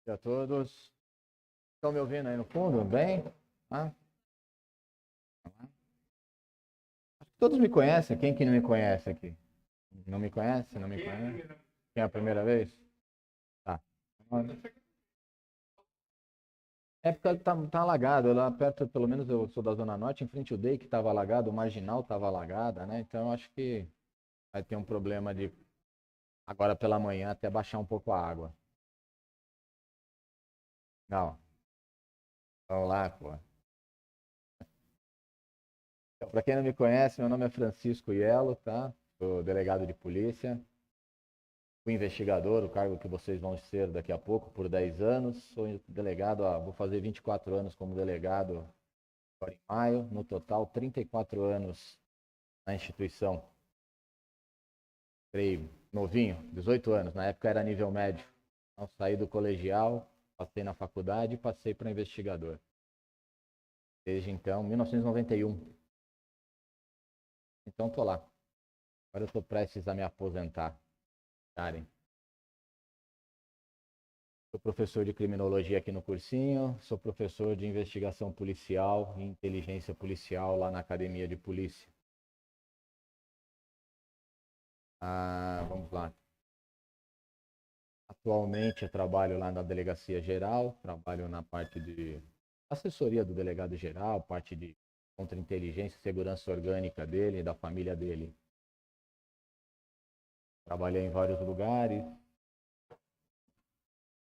Dia a todos. Estão me ouvindo aí no fundo? Bem? Ah, acho que todos me conhecem. Quem que não me conhece aqui? Não me conhece? Não me conhece? Quem é a primeira vez? Tá. É porque tá alagado. Lá perto, pelo menos eu sou da Zona Norte, em frente ao DEI que estava alagado, o Marginal estava alagada, né? Então eu acho que vai ter um problema de agora pela manhã até baixar um pouco a água. Não. Vamos lá, pô. Para quem não me conhece, meu nome é Francisco Ielo, tá? Sou delegado de polícia. Fui investigador, o cargo que vocês vão ser daqui a pouco, por 10 anos. Sou delegado, vou fazer 24 anos como delegado agora em maio. No total, 34 anos na instituição. Entrei novinho, 18 anos. Na época era nível médio. Então, saí do colegial, passei na faculdade e passei para investigador. Desde então, 1991. Então, tô lá. Agora eu estou prestes a me aposentar. Karen. Sou professor de criminologia aqui no cursinho, sou professor de investigação policial e inteligência policial lá na Academia de Polícia. Vamos lá. Atualmente eu trabalho lá na Delegacia Geral, trabalho na parte de assessoria do delegado geral, parte de contra-inteligência e segurança orgânica dele e da família dele. Trabalhei em vários lugares.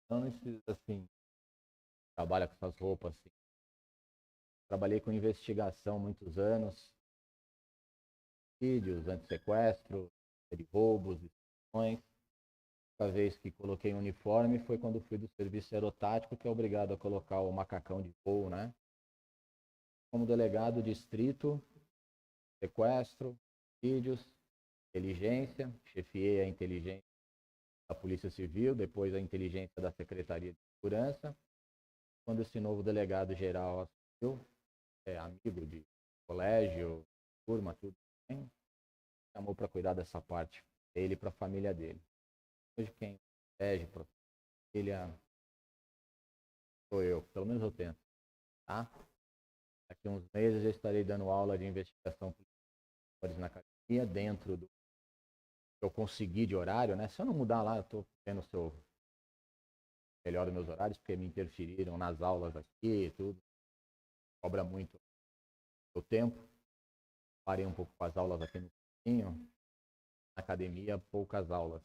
Então, assim, trabalha com essas roupas assim. Trabalhei com investigação muitos anos, homicídios, antissequestro, de roubos, extorsões. A vez que coloquei o uniforme foi quando fui do serviço aerotático, que é obrigado a colocar o macacão de voo, né? Como delegado distrito, sequestro, homicídios, inteligência, chefiei a inteligência da Polícia Civil, depois a inteligência da Secretaria de Segurança. Quando esse novo delegado geral assumiu, amigo de colégio, turma, tudo bem, chamou para cuidar dessa parte, ele para a família dele. Hoje quem protege, família sou eu, pelo menos eu tento, tá? Daqui a uns meses eu estarei dando aula de investigação policial na academia, dentro do que eu conseguir de horário, né? Se eu não mudar lá, eu estou vendo se eu melhoro meus horários, porque me interferiram nas aulas aqui e tudo. Cobra muito o tempo. Parei um pouco com as aulas aqui no cursinho. Na academia, poucas aulas.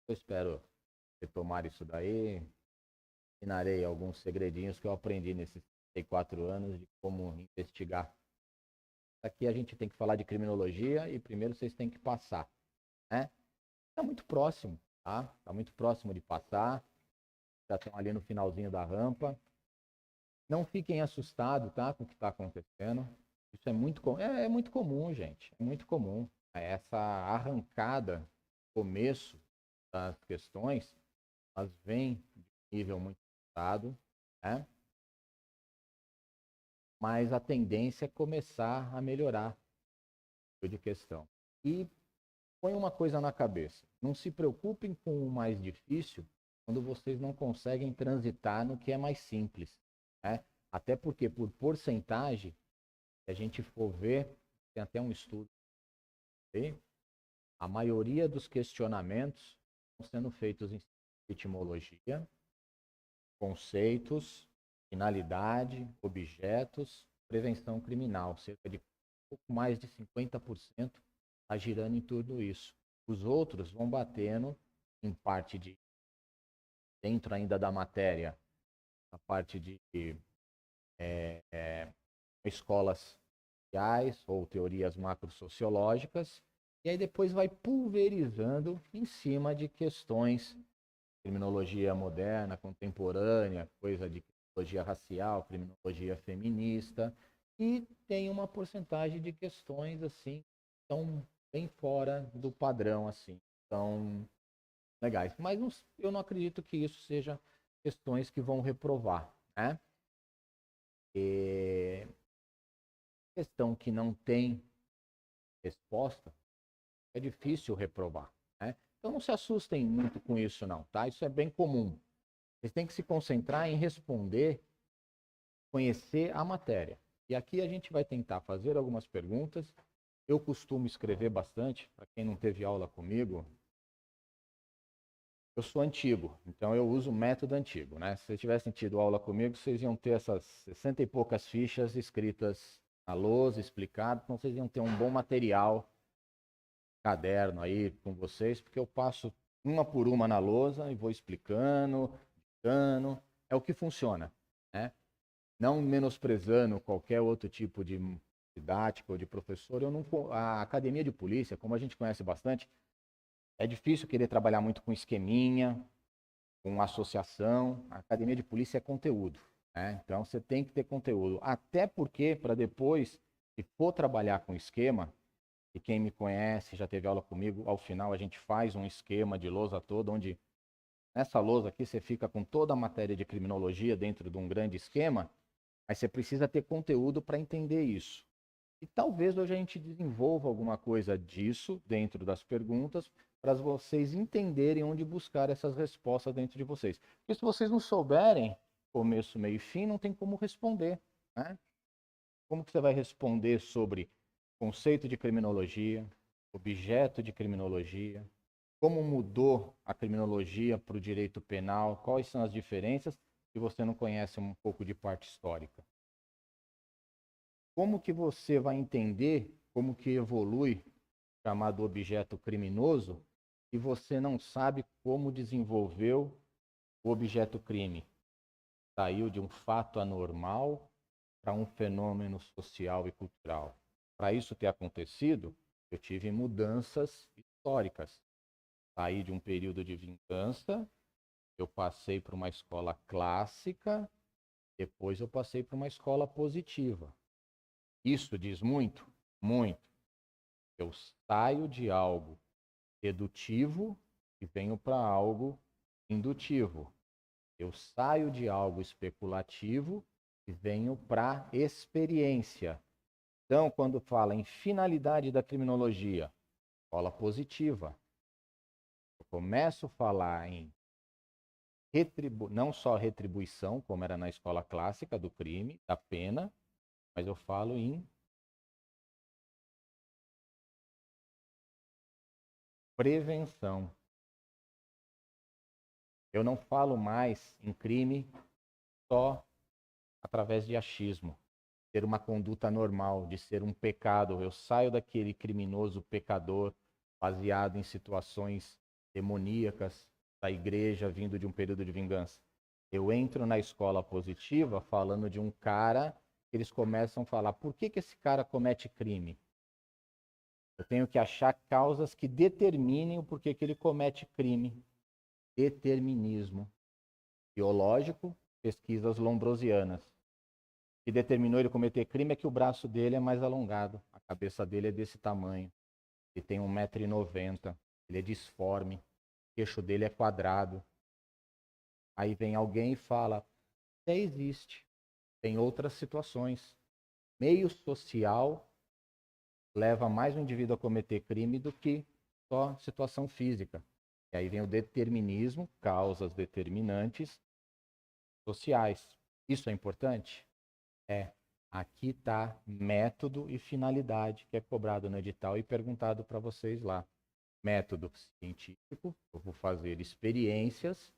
Eu espero retomar isso daí. Ensinarei alguns segredinhos que eu aprendi nesses 34 anos de como investigar. Aqui a gente tem que falar de criminologia e primeiro vocês têm que passar, né? Está muito próximo, tá? Está muito próximo de passar. Já estão ali no finalzinho da rampa. Não fiquem assustados, tá? Com o que está acontecendo. Isso é muito comum, gente. É muito comum. Essa arrancada, começo das questões, elas vêm de nível muito elevado, né? Mas a tendência é começar a melhorar de questão. E põe uma coisa na cabeça. Não se preocupem com o mais difícil quando vocês não conseguem transitar no que é mais simples, né? Até porque, por porcentagem, se a gente for ver, tem até um estudo aí, a maioria dos questionamentos estão sendo feitos em etimologia, conceitos, finalidade, objetos, prevenção criminal. Cerca de pouco mais de 50% está girando em tudo isso. Os outros vão batendo em parte de, dentro ainda da matéria, a parte de escolas sociais ou teorias macrosociológicas, e aí depois vai pulverizando em cima de questões criminologia moderna, contemporânea, coisa de criminologia racial, criminologia feminista, e tem uma porcentagem de questões assim, que estão bem fora do padrão, assim, são legais. Mas eu não acredito que isso seja questões que vão reprovar, né? E questão que não tem resposta, é difícil reprovar, né? Então não se assustem muito com isso não, tá? Isso é bem comum. Vocês têm que se concentrar em responder, conhecer a matéria. E aqui a gente vai tentar fazer algumas perguntas. Eu costumo escrever bastante, para quem não teve aula comigo. Eu sou antigo, então eu uso o método antigo, né? Se vocês tivessem tido aula comigo, vocês iam ter essas 60 e poucas fichas escritas na lousa, explicado, então vocês iam ter um bom material, caderno aí com vocês, porque eu passo uma por uma na lousa e vou explicando, dando, é o que funciona, né? Não menosprezando qualquer outro tipo de didática ou de professor, a academia de polícia, como a gente conhece bastante, é difícil querer trabalhar muito com esqueminha, com associação. A academia de polícia é conteúdo, né? Então você tem que ter conteúdo. Até porque, para depois, se for trabalhar com esquema, e quem me conhece, já teve aula comigo, ao final a gente faz um esquema de lousa toda, onde nessa lousa aqui você fica com toda a matéria de criminologia dentro de um grande esquema, mas você precisa ter conteúdo para entender isso. E talvez hoje a gente desenvolva alguma coisa disso dentro das perguntas para vocês entenderem onde buscar essas respostas dentro de vocês. Porque se vocês não souberem começo, meio e fim, não tem como responder, né? Como que você vai responder sobre conceito de criminologia, objeto de criminologia, como mudou a criminologia para o direito penal, quais são as diferenças se você não conhece um pouco de parte histórica? Como que você vai entender como que evolui o chamado objeto criminoso se você não sabe como desenvolveu o objeto crime? Saiu de um fato anormal para um fenômeno social e cultural. Para isso ter acontecido, eu tive mudanças históricas. Saí de um período de vingança, eu passei para uma escola clássica, depois eu passei para uma escola positiva. Isso diz muito? Muito. Eu saio de algo dedutivo e venho para algo indutivo. Eu saio de algo especulativo e venho para experiência. Então, quando fala em finalidade da criminologia, escola positiva. Eu começo a falar em não só retribuição, como era na escola clássica do crime, da pena, mas eu falo em prevenção. Eu não falo mais em crime só através de achismo, ter uma conduta normal, de ser um pecado. Eu saio daquele criminoso pecador baseado em situações demoníacas da igreja vindo de um período de vingança. Eu entro na escola positiva falando de um cara que eles começam a falar, por que esse cara comete crime? Eu tenho que achar causas que determinem o porquê que ele comete crime. Determinismo biológico, pesquisas lombrosianas. O que determinou ele cometer crime é que o braço dele é mais alongado, a cabeça dele é desse tamanho, ele tem 1,90 m, ele é disforme, o queixo dele é quadrado. Aí vem alguém e fala, até existe, tem outras situações. Meio social leva mais um indivíduo a cometer crime do que só situação física. E aí vem o determinismo, causas determinantes sociais. Isso é importante? É. Aqui está método e finalidade que é cobrado no edital e perguntado para vocês lá. Método científico, eu vou fazer experiências,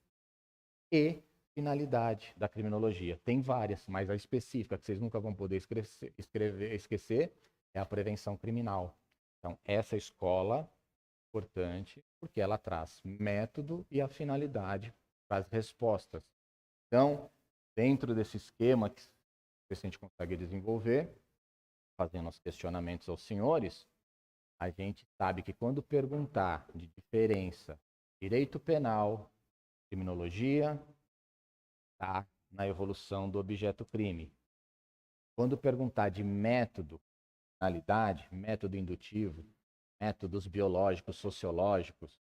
e finalidade da criminologia. Tem várias, mas a específica que vocês nunca vão poder esquecer é a prevenção criminal. Então, essa escola é importante porque ela traz método e a finalidade para as respostas. Então, dentro desse esquema que a gente consegue desenvolver, fazendo os questionamentos aos senhores, a gente sabe que quando perguntar de diferença direito penal, criminologia, está na evolução do objeto crime. Quando perguntar de método, finalidade, método indutivo, métodos biológicos, sociológicos,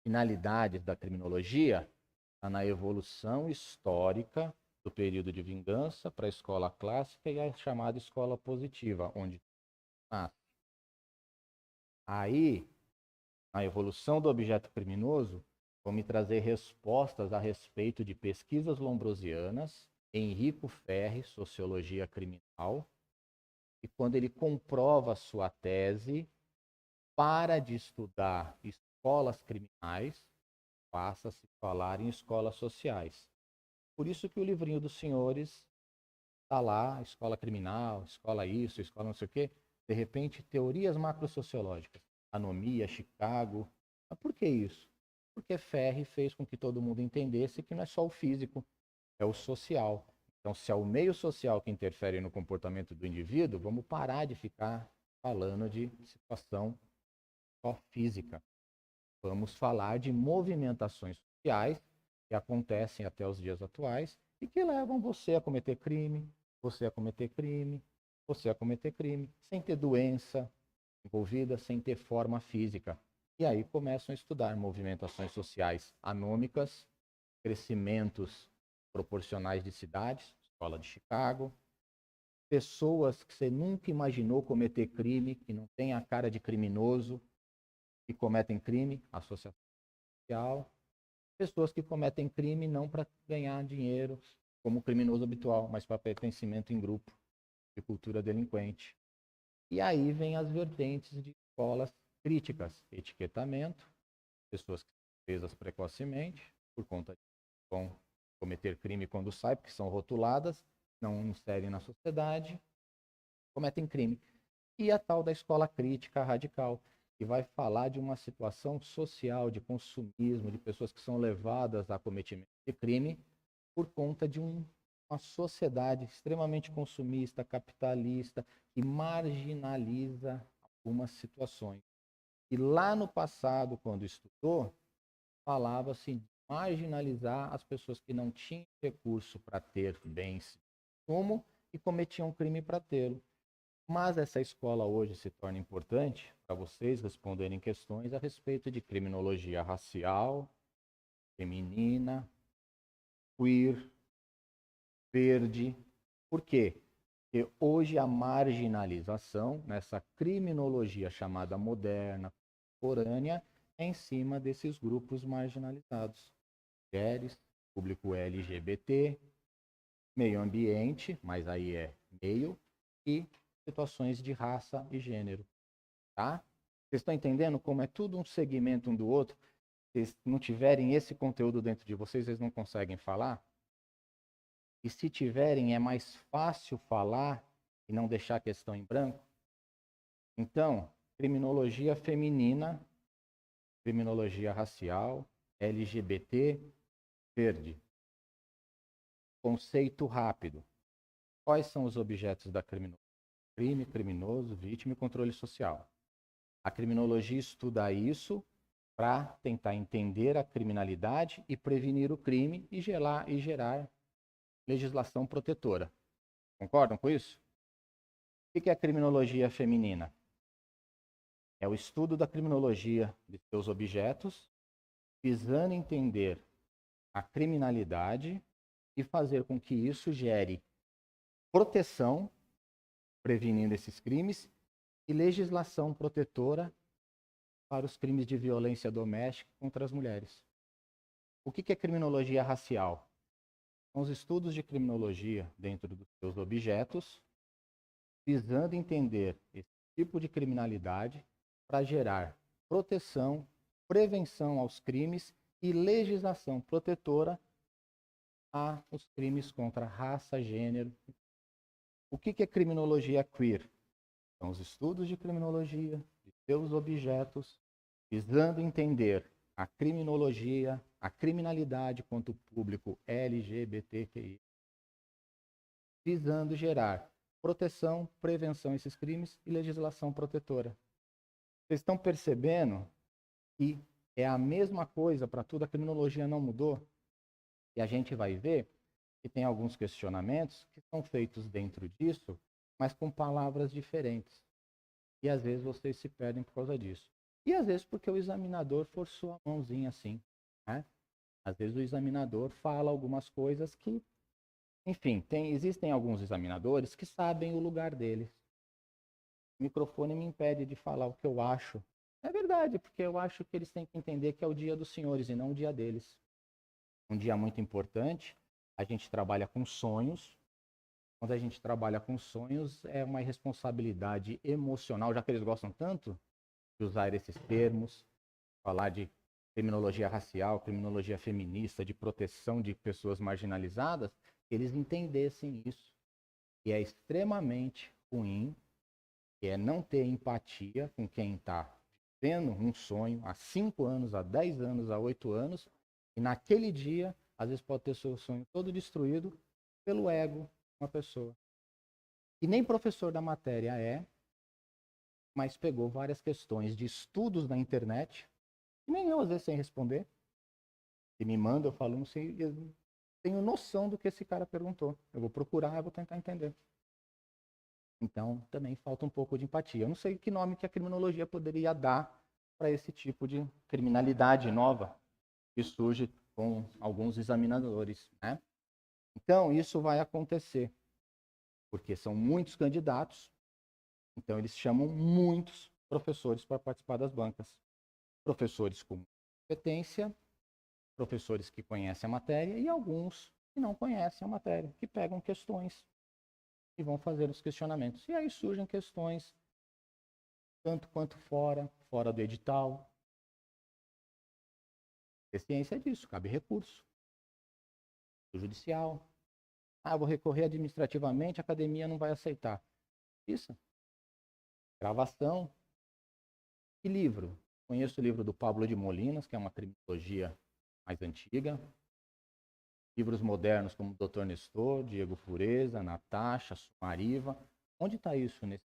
finalidades da criminologia, está na evolução histórica do período de vingança para a escola clássica e a chamada escola positiva, onde nasce. Aí, a evolução do objeto criminoso vão me trazer respostas a respeito de pesquisas lombrosianas, Enrico Ferri, Sociologia Criminal, e quando ele comprova sua tese, para de estudar escolas criminais, passa a se falar em escolas sociais. Por isso que o livrinho dos senhores está lá, escola criminal, escola isso, escola não sei o quê, de repente, teorias macrosociológicas, anomia, Chicago. Mas por que isso? Porque Ferri fez com que todo mundo entendesse que não é só o físico, é o social. Então, se é o meio social que interfere no comportamento do indivíduo, vamos parar de ficar falando de situação só física. Vamos falar de movimentações sociais que acontecem até os dias atuais e que levam você a cometer crime, você a cometer crime, você a cometer crime, sem ter doença envolvida, sem ter forma física. E aí começam a estudar movimentações sociais anômicas, crescimentos proporcionais de cidades, escola de Chicago, pessoas que você nunca imaginou cometer crime, que não têm a cara de criminoso, que cometem crime, associação social, pessoas que cometem crime não para ganhar dinheiro como criminoso habitual, mas para pertencimento em grupo, de cultura delinquente. E aí vem as vertentes de escolas críticas, etiquetamento, pessoas que são presas precocemente, por conta de vão cometer crime quando saem, porque são rotuladas, não inserem na sociedade, cometem crime. E a tal da escola crítica radical, que vai falar de uma situação social, de consumismo, de pessoas que são levadas a cometimento de crime por conta de uma sociedade extremamente consumista, capitalista, que marginaliza algumas situações. E lá no passado, quando estudou, falava-se de marginalizar as pessoas que não tinham recurso para ter bens de consumo e cometiam crime para tê-lo. Mas essa escola hoje se torna importante para vocês responderem questões a respeito de criminologia racial, feminina, queer, verde. Por quê? Porque hoje a marginalização, nessa criminologia chamada moderna, contemporânea, é em cima desses grupos marginalizados. Mulheres, público LGBT, meio ambiente, mas aí é meio, e situações de raça e gênero, tá? Vocês estão entendendo como é tudo um segmento um do outro? Se vocês não tiverem esse conteúdo dentro de vocês, vocês não conseguem falar? E se tiverem, é mais fácil falar e não deixar a questão em branco? Então, criminologia feminina, criminologia racial, LGBT, verde. Conceito rápido. Quais são os objetos da criminologia? Crime, criminoso, vítima e controle social. A criminologia estuda isso para tentar entender a criminalidade e prevenir o crime e gerar legislação protetora. Concordam com isso? O que é a criminologia feminina? É o estudo da criminologia de seus objetos, visando entender a criminalidade e fazer com que isso gere proteção, prevenindo esses crimes, e legislação protetora para os crimes de violência doméstica contra as mulheres. O que é criminologia racial? São os estudos de criminologia dentro dos seus objetos, visando entender esse tipo de criminalidade para gerar proteção, prevenção aos crimes e legislação protetora aos crimes contra raça, gênero. O que é criminologia queer? São os estudos de criminologia, de seus objetos, visando entender a criminologia, a criminalidade contra o público LGBTQI, visando gerar proteção, prevenção a esses crimes e legislação protetora. Vocês estão percebendo que é a mesma coisa para tudo, a criminologia não mudou? E a gente vai ver que tem alguns questionamentos que são feitos dentro disso, mas com palavras diferentes. E às vezes vocês se perdem por causa disso. E às vezes porque o examinador forçou a mãozinha assim, né? Às vezes o examinador fala algumas coisas que, enfim, existem alguns examinadores que sabem o lugar deles. O microfone me impede de falar o que eu acho. É verdade, porque eu acho que eles têm que entender que é o dia dos senhores e não o dia deles. Um dia muito importante, a gente trabalha com sonhos. Quando a gente trabalha com sonhos, é uma responsabilidade emocional, já que eles gostam tanto de usar esses termos, falar de criminologia racial, criminologia feminista, de proteção de pessoas marginalizadas, eles entendessem isso. E é extremamente ruim, que é não ter empatia com quem está vivendo um sonho há 5 anos, há 10 anos, há 8 anos, e naquele dia, às vezes pode ter seu sonho todo destruído pelo ego de uma pessoa. E nem professor da matéria é, mas pegou várias questões de estudos na internet, e nem eu às vezes sem responder. E me manda, eu falo, não sei, eu não tenho noção do que esse cara perguntou. Eu vou procurar, eu vou tentar entender. Então, também falta um pouco de empatia. Eu não sei que nome que a criminologia poderia dar para esse tipo de criminalidade nova que surge com alguns examinadores, né? Então, isso vai acontecer, porque são muitos candidatos, então eles chamam muitos professores para participar das bancas. Professores com competência, professores que conhecem a matéria e alguns que não conhecem a matéria, que pegam questões e vão fazer os questionamentos. E aí surgem questões tanto quanto fora do edital. A ciência é disso, cabe recurso. Do judicial. Ah, vou recorrer administrativamente, a academia não vai aceitar. Isso. Gravação. E livro? Conheço o livro do Pablo de Molinas, que é uma criminologia mais antiga. Livros modernos como Dr. Nestor, Diego Pureza, Natasha, Sumariva. Onde está isso nesse?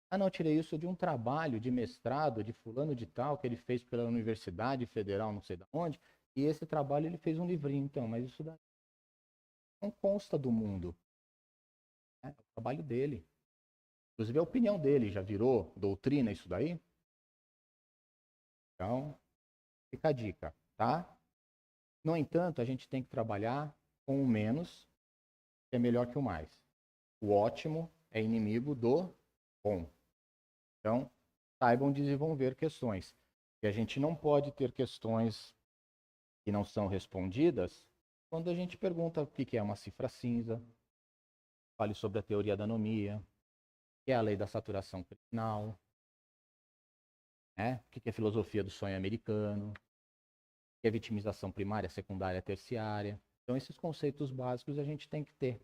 Ah, não, tirei isso de um trabalho de mestrado de fulano de tal, que ele fez pela Universidade Federal, não sei de onde, e esse trabalho ele fez um livrinho, então, mas isso daí não consta do mundo. É o trabalho dele. Inclusive a opinião dele já virou doutrina isso daí? Então, fica a dica, tá? No entanto, a gente tem que trabalhar com o menos, que é melhor que o mais. O ótimo é inimigo do bom. Então, saibam desenvolver questões. E a gente não pode ter questões que não são respondidas quando a gente pergunta o que é uma cifra cinza, fale sobre a teoria da anomia, o que é a lei da saturação criminal, né? O que é filosofia do sonho americano, o que é vitimização primária, secundária, terciária. Então, esses conceitos básicos a gente tem que ter,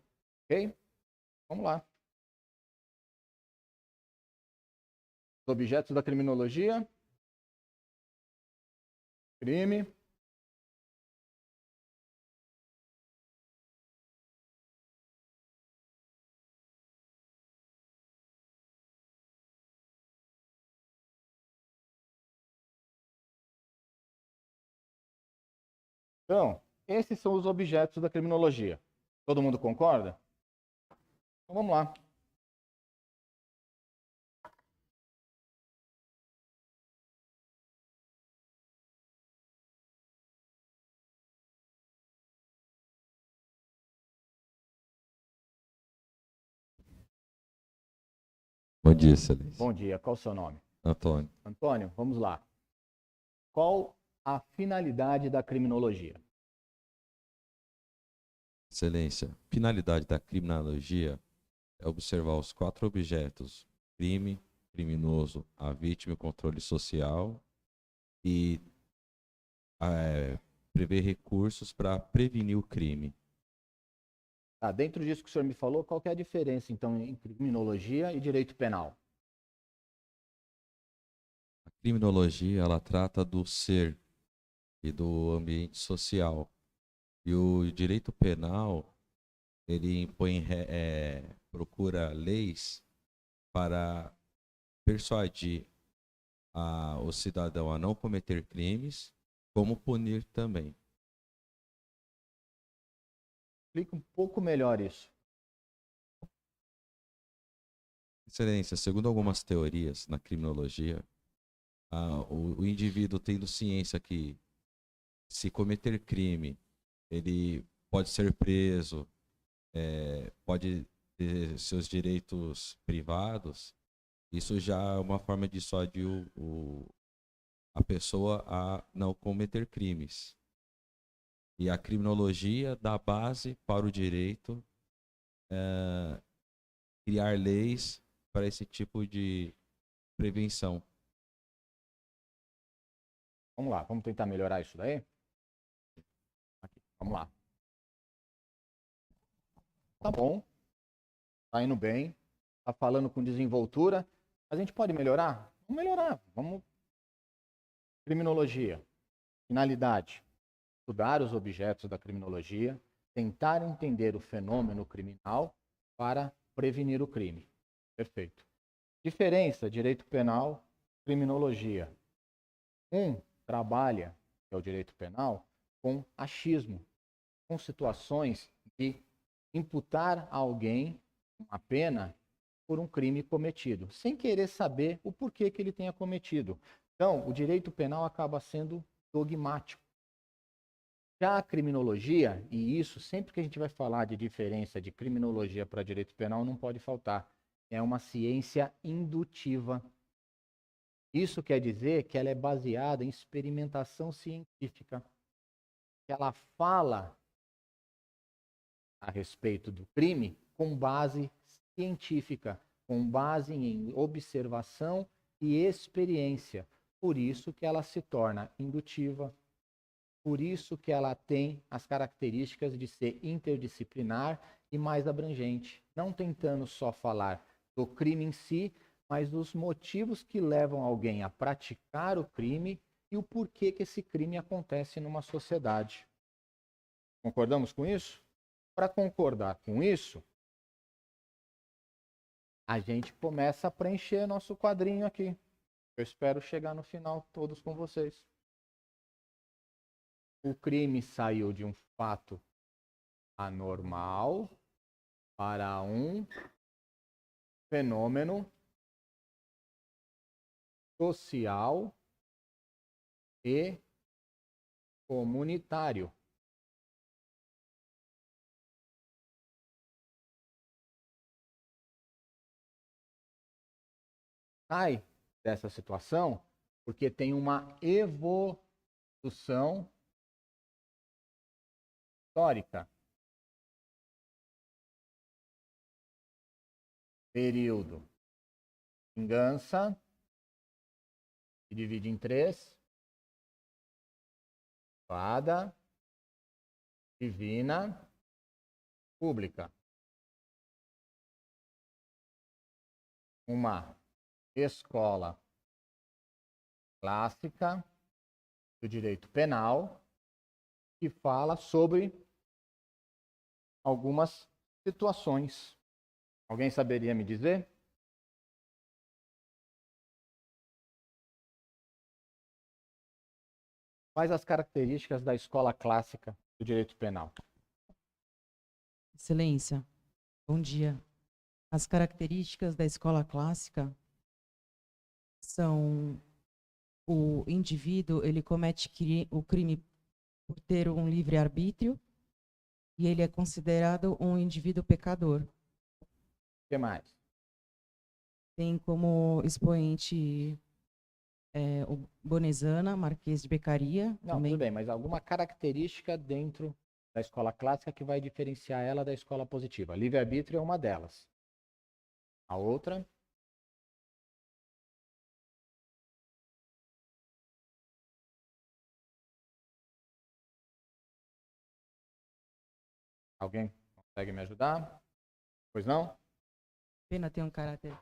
ok? Vamos lá. Os objetos da criminologia. Crime. Então, esses são os objetos da criminologia. Todo mundo concorda? Então, vamos lá. Bom dia, excelência. Bom dia, qual o seu nome? Antônio. Antônio, vamos lá. Qual a finalidade da criminologia? Excelência, finalidade da criminologia é observar os 4 objetos: crime, criminoso, a vítima e o controle social, e prever recursos para prevenir o crime. Tá, dentro disso que o senhor me falou, qual que é a diferença, então, em criminologia e direito penal? A criminologia, ela trata do ser e do ambiente social. E o direito penal, ele procura leis para persuadir o cidadão a não cometer crimes, como punir também. Explica um pouco melhor isso. Excelência, segundo algumas teorias na criminologia, o indivíduo tendo ciência que, se cometer crime, ele pode ser preso, pode ter seus direitos privados, Isso já é uma forma de dissuadir a pessoa a não cometer crimes. E a criminologia dá base para o direito criar leis para esse tipo de prevenção. Vamos lá, vamos tentar melhorar isso daí? Aqui, vamos lá. Tá bom, tá indo bem, tá falando com desenvoltura. A gente pode melhorar? Vamos melhorar, vamos. Criminologia. Finalidade: estudar os objetos da criminologia, tentar entender o fenômeno criminal para prevenir o crime. Perfeito. Diferença: direito penal, criminologia. Um trabalha, que é o direito penal, com achismo, com situações de imputar a alguém uma pena por um crime cometido, sem querer saber o porquê que ele tenha cometido. Então, o direito penal acaba sendo dogmático. Já a criminologia, e isso sempre que a gente vai falar de diferença de criminologia para direito penal, não pode faltar, é uma ciência indutiva. Isso quer dizer que ela é baseada em experimentação científica. Ela fala a respeito do crime com base científica, com base em observação e experiência. Por isso que ela se torna indutiva, por isso que ela tem as características de ser interdisciplinar e mais abrangente, não tentando só falar do crime em si, mas dos motivos que levam alguém a praticar o crime e o porquê que esse crime acontece numa sociedade. Concordamos com isso? Para concordar com isso, a gente começa a preencher nosso quadrinho aqui. Eu espero chegar no final todos com vocês. O crime saiu de um fato anormal para um fenômeno social e comunitário. Sai dessa situação porque tem uma evolução histórica. Período vingança, se divide em três: privada, divina, pública. Uma escola clássica do direito penal que fala sobre algumas situações. Alguém saberia me dizer? Quais as características da escola clássica do direito penal? Excelência, bom dia. As características da escola clássica são: o indivíduo, ele comete o crime por ter um livre-arbítrio e ele é considerado um indivíduo pecador. O que mais? Tem como expoente o Bonezana, Marquês de Beccaria. Não, também. tudo bem, mas alguma característica dentro da escola clássica que vai diferenciar ela da escola positiva. Livre-arbítrio é uma delas. A outra? Alguém consegue me ajudar? Pois não? A pena tem um caráter.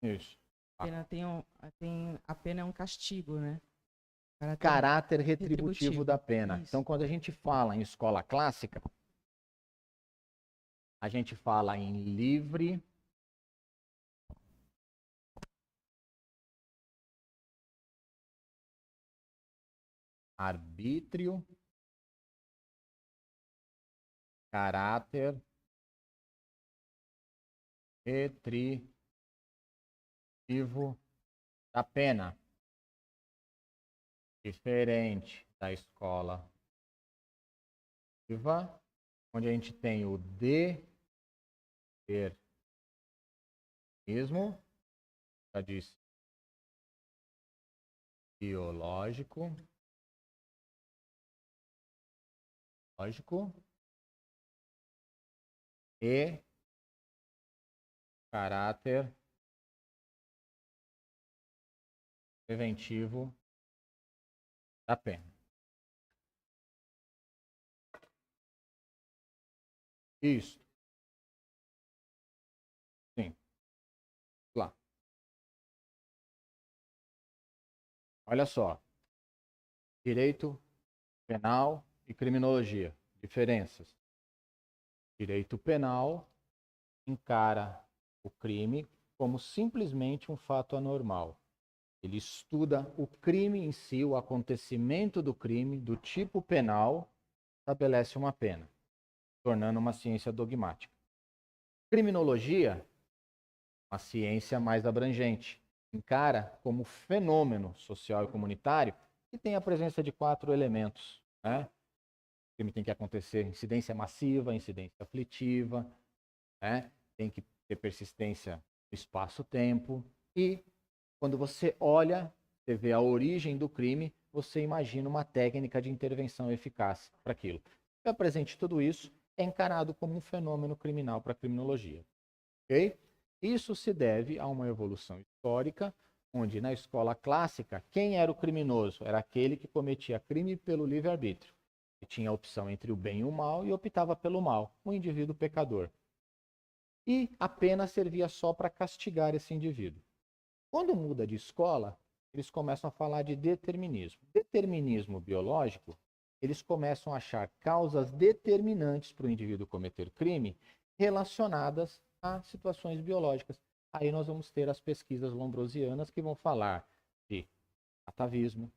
Isso. A pena é um castigo, né? Caráter retributivo da pena. Isso. Então, quando a gente fala em escola clássica, a gente fala em livre arbítrio, caráter retributivo da pena. Diferente da escola ativa, onde a gente tem o dever Determinismo, já disse, biológico, lógico e caráter preventivo da pena. Isso. Sim. Lá. Olha só. Direito penal e criminologia. Diferenças. Direito penal encara o crime como simplesmente um fato anormal. Ele estuda o crime em si, o acontecimento do crime, do tipo penal, estabelece uma pena, tornando uma ciência dogmática. Criminologia, uma ciência mais abrangente, encara como fenômeno social e comunitário que tem a presença de 4 elementos, né? O crime tem que acontecer incidência massiva, incidência aflitiva, né? Tem que ter persistência no espaço-tempo e quando você olha, você vê a origem do crime, você imagina uma técnica de intervenção eficaz para aquilo. Se apresente tudo isso, é encarado como um fenômeno criminal para a criminologia. Okay? Isso se deve a uma evolução histórica, onde na escola clássica, quem era o criminoso? Era aquele que cometia crime pelo livre-arbítrio. Que tinha a opção entre o bem e o mal e optava pelo mal, o indivíduo pecador. E a pena servia só para castigar esse indivíduo. Quando muda de escola, eles começam a falar de determinismo. Determinismo biológico, eles começam a achar causas determinantes para o indivíduo cometer crime relacionadas a situações biológicas. Aí nós vamos ter as pesquisas lombrosianas que vão falar de atavismo,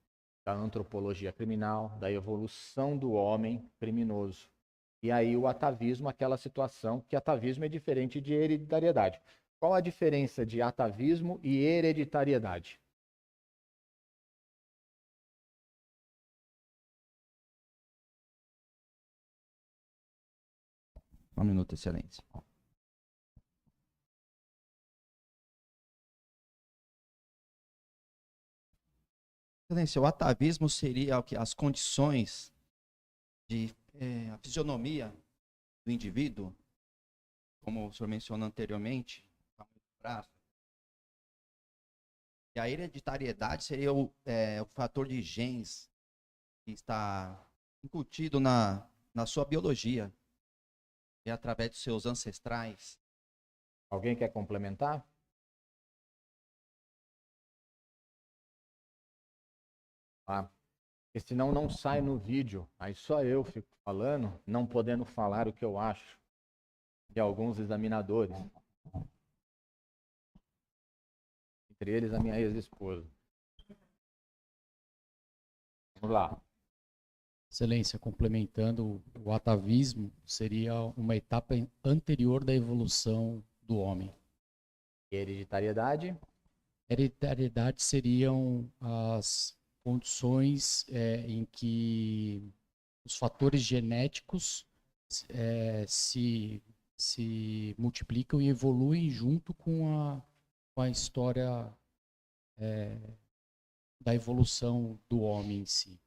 da antropologia criminal, da evolução do homem criminoso. E aí o atavismo, aquela situação que atavismo é diferente de hereditariedade. Qual a diferença de atavismo e hereditariedade? Um minuto, excelência. Excelência, o atavismo seria as condições de a fisionomia do indivíduo, como o senhor mencionou anteriormente, o tamanho do braço. E a hereditariedade seria o fator de genes que está incutido na sua biologia e através dos seus ancestrais. Alguém quer complementar? Ah, porque senão não sai no vídeo. Aí só eu fico falando, não podendo falar o que eu acho de alguns examinadores. Entre eles a minha ex-esposa. Vamos lá. Excelência, complementando, o atavismo seria uma etapa anterior da evolução do homem. Hereditariedade? Hereditariedade seriam as condições em que os fatores genéticos se multiplicam e evoluem junto com a história da evolução do homem em si.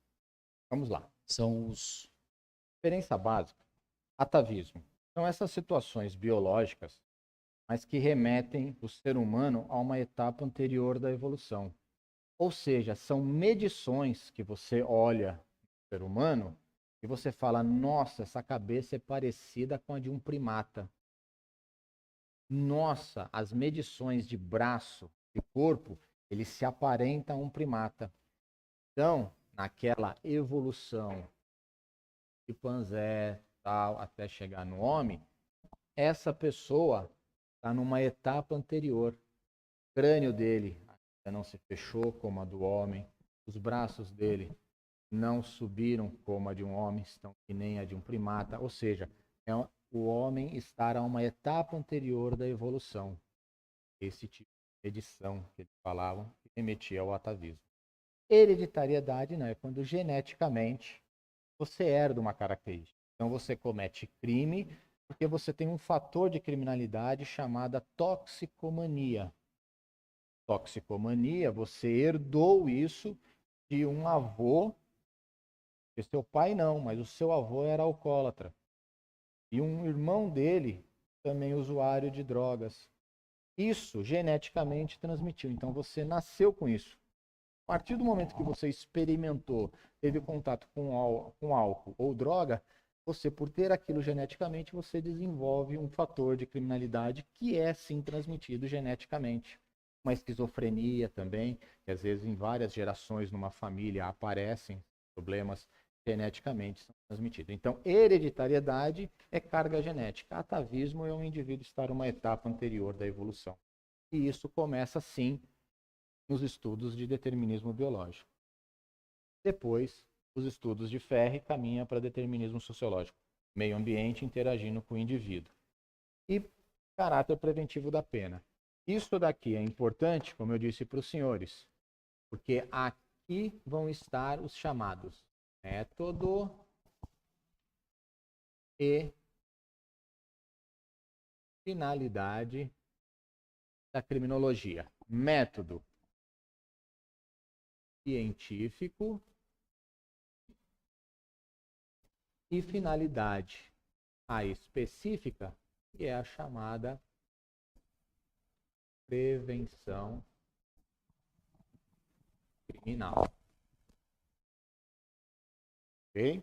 Vamos lá. São os... Diferença básica. Atavismo. São essas situações biológicas, mas que remetem o ser humano a uma etapa anterior da evolução. Ou seja, são medições que você olha no ser humano e você fala, nossa, essa cabeça é parecida com a de um primata. Nossa, as medições de braço, de corpo, ele se aparenta a um primata. Então, naquela evolução de Panzé, tal, até chegar no homem, essa pessoa está numa etapa anterior. O crânio dele ainda não se fechou como a do homem, os braços dele não subiram como a de um homem, estão que nem a de um primata, ou seja, o homem estar a uma etapa anterior da evolução. Esse tipo de edição que eles falavam, que remetia ao atavismo. Hereditariedade não é quando geneticamente você herda uma característica. Então você comete crime Porque você tem um fator de criminalidade chamada toxicomania. Toxicomania, você herdou isso de um avô, que seu pai não, mas o seu avô era alcoólatra. E um irmão dele também usuário de drogas. Isso geneticamente transmitiu. Então você nasceu com isso. A partir do momento que você experimentou, teve contato com álcool ou droga, você, por ter aquilo geneticamente, você desenvolve um fator de criminalidade que é sim transmitido geneticamente. Uma esquizofrenia também, que às vezes em várias gerações numa família aparecem problemas geneticamente são transmitidos. Então, hereditariedade é carga genética. Atavismo é um indivíduo estar uma etapa anterior da evolução. E isso começa sim nos estudos de determinismo biológico. Depois, os estudos de Ferri caminham para determinismo sociológico, meio ambiente interagindo com o indivíduo. E caráter preventivo da pena. Isso daqui é importante, como eu disse para os senhores, porque aqui vão estar os chamados método e finalidade da criminologia. Método científico e finalidade a específica, que é a chamada prevenção criminal. Ok?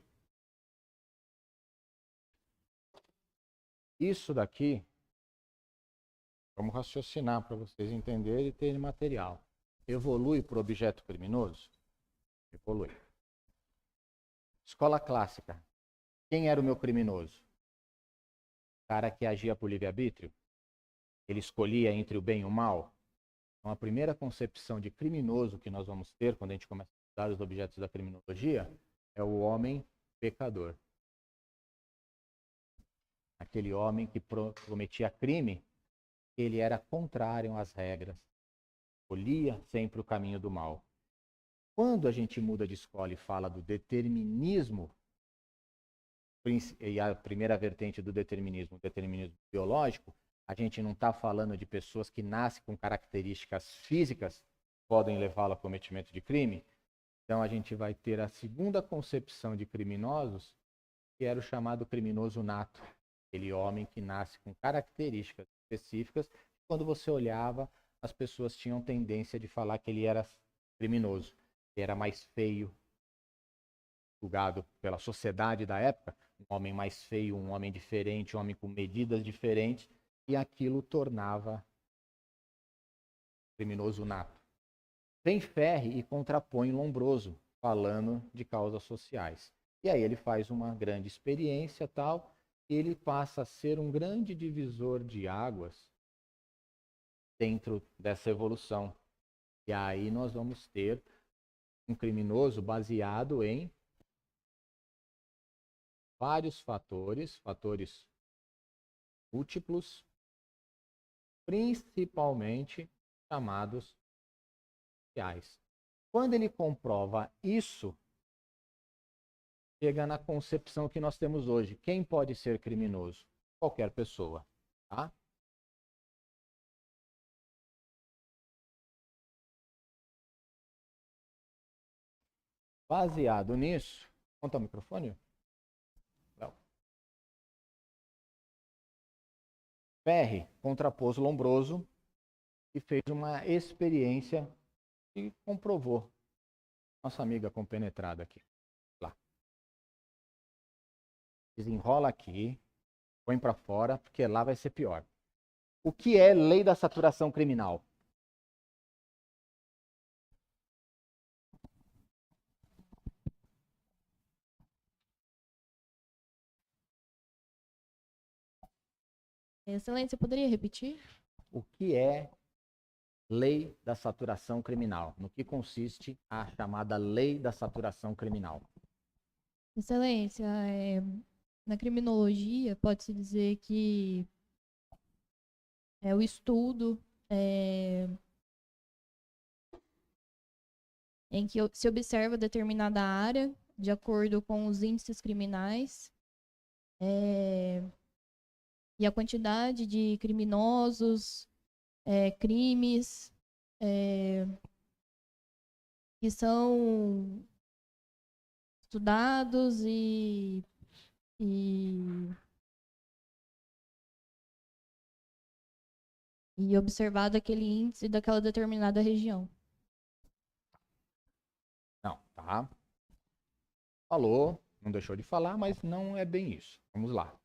Isso daqui, vamos raciocinar para vocês entenderem e terem material. Evolui para o objeto criminoso? Evolui. Escola clássica. Quem era o meu criminoso? O cara que agia por livre-arbítrio? Ele escolhia entre o bem e o mal? Então, a primeira concepção de criminoso que nós vamos ter quando a gente começa a estudar os objetos da criminologia é o homem pecador. Aquele homem que cometia crime, ele era contrário às regras, escolhia sempre o caminho do mal. Quando a gente muda de escola e fala do determinismo, e a primeira vertente do determinismo, o determinismo biológico, a gente não está falando de pessoas que nascem com características físicas que podem levá-lo ao cometimento de crime. Então a gente vai ter a segunda concepção de criminosos, que era o chamado criminoso nato. Aquele homem que nasce com características específicas. Quando você olhava, as pessoas tinham tendência de falar que ele era criminoso. Ele era mais feio, julgado pela sociedade da época, um homem mais feio, um homem diferente, um homem com medidas diferentes, e aquilo tornava criminoso nato. Vem Ferri e contrapõe Lombroso, falando de causas sociais. E aí ele faz uma grande experiência tal, e ele passa a ser um grande divisor de águas dentro dessa evolução. E aí nós vamos ter um criminoso baseado em vários fatores múltiplos, principalmente chamados sociais. Quando ele comprova isso, chega na concepção que nós temos hoje. Quem pode ser criminoso? Qualquer pessoa, tá? Baseado nisso, conta o microfone. Ferri contrapôs Lombroso e fez uma experiência e comprovou. Nossa amiga compenetrada aqui. Lá. Desenrola aqui, põe para fora, porque lá vai ser pior. O que é lei da saturação criminal? Excelência, poderia repetir? O que é lei da saturação criminal? No que consiste a chamada lei da saturação criminal? Excelência, na criminologia pode-se dizer que é o estudo em que se observa determinada área de acordo com os índices criminais e a quantidade de criminosos, crimes que são estudados e observado aquele índice daquela determinada região. Não, tá. Falou, não deixou de falar, mas não é bem isso. Vamos lá.